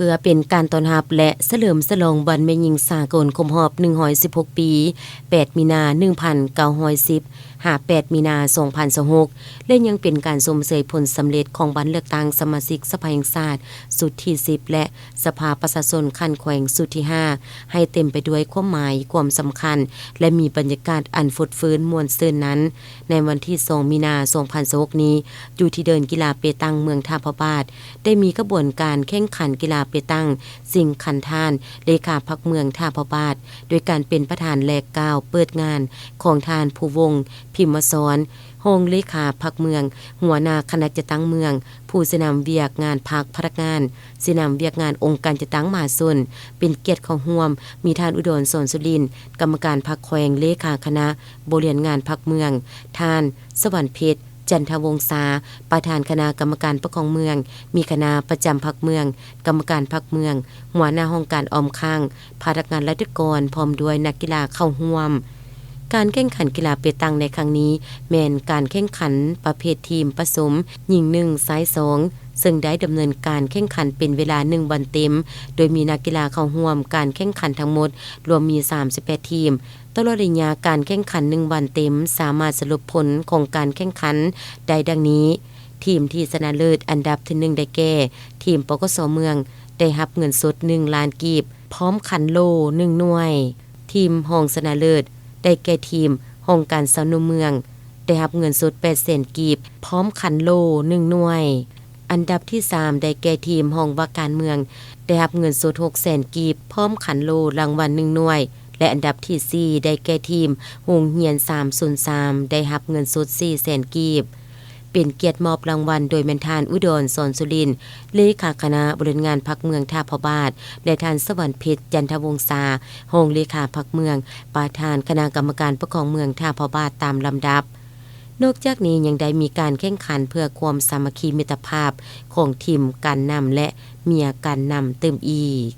พื่อเป็นการต้อนรับและเฉลิมฉลองวันแม่หญิงสากลครบรอบ116 ปี 8 มีนา 1910 58 มีนา 2026 และยังเป็นการสมเสยผลสำเร็จของบัตรเลือกตั้งสมาชิกสภาแห่งชาติสุดที่ 10 และสภาประชาชนคันแขวงสุดที่ 5 ให้เต็มไปด้วยความหมายความสำคัญและมีบรรยากาศอันฟดฟื้นม่วนซื่นนั้น ในวันที่ 2 มีนา 2026 นี้อยู่ที่เดินกีฬาเปตังเมืองท่าพระบาทได้มีกระบวนการแข่งขันกีฬาเปตังสิ่งคันทานเลขาพักเมืองท่าพระบาทโดยการเป็นประธานแลกกล่าวเปิดงานของทานผู้วงศ์พิมพ์สอนโฮงเลขาพักเมืองหัวหน้าคณะจัดตั้งเมืองผู้สนำเวียกงานพักพนักงานสนำเวียกงานองค์การจัดตั้งมหาชนเป็นเกียรติของร่วมมีทานอุดรสอนสุรินทร์กรรมการพักแขวงเลขาคณะบริหารงานพักเมืองทานสวรรค์เพชรจันทวงศาประธานคณะกรรมการปกครองเมืองมีคณะประจำพักเมืองกรรมการพักเมืองหัวหน้าห้องการออมข้างพนักงานราชการพร้อมด้วยนักกีฬาเข้าร่วมการแข่งขันกีฬาเปตังในครั้งนี้แม่นการแข่งขันประเภททีมผสมหญิง1ชาย2ซึ่งได้ดำเนินการแข่งขันเป็นเวลา1วันเต็มโดยมีนักกีฬาเข้าร่วมการแข่งขันทั้งหมดรวมมี38ทีมตลอดระยะการแข่งขัน1วันเต็มสามารถสรุปผลของการแข่งขันได้ดังนี้ทีมที่ชนะเลิศอันดับที่1ได้แก่ทีมปกส.เมืองได้รับเงินสด1ล้านกีบพร้อมขันโล1หน่วยทีมรองชนะเลิศได้แก่ทีมห้องการสนุเมืองได้รับเงินสด800,000กีบพร้อมขันโล1หน่วยอันดับที่3ได้แก่ทีมห้องว่าการเมืองได้รับเงินสด600,000กีบพร้อมขันโลรางวัล1หน่วยและอันดับที่4ได้แก่ทีมโรงเรียน303ได้รับเงินสด400,000กีบเป็นเกียรติมอบรางวัลโดยแม่นทานอุดรสอนสุรินทร์เลขาคณะบริหารงานพรรคเมืองท่าพระบาทและทานสวรรค์เพชรจันทวงศารองเลขาพรรคเมืองประธานคณะกรรมการปกครองเมืองท่าพระบาทตามลำดับนอกจากนี้ยังได้มีการแข่งขันเพื่อความสามัคคีมิตรภาพของทีมการนำและเมียการนำเติมอีก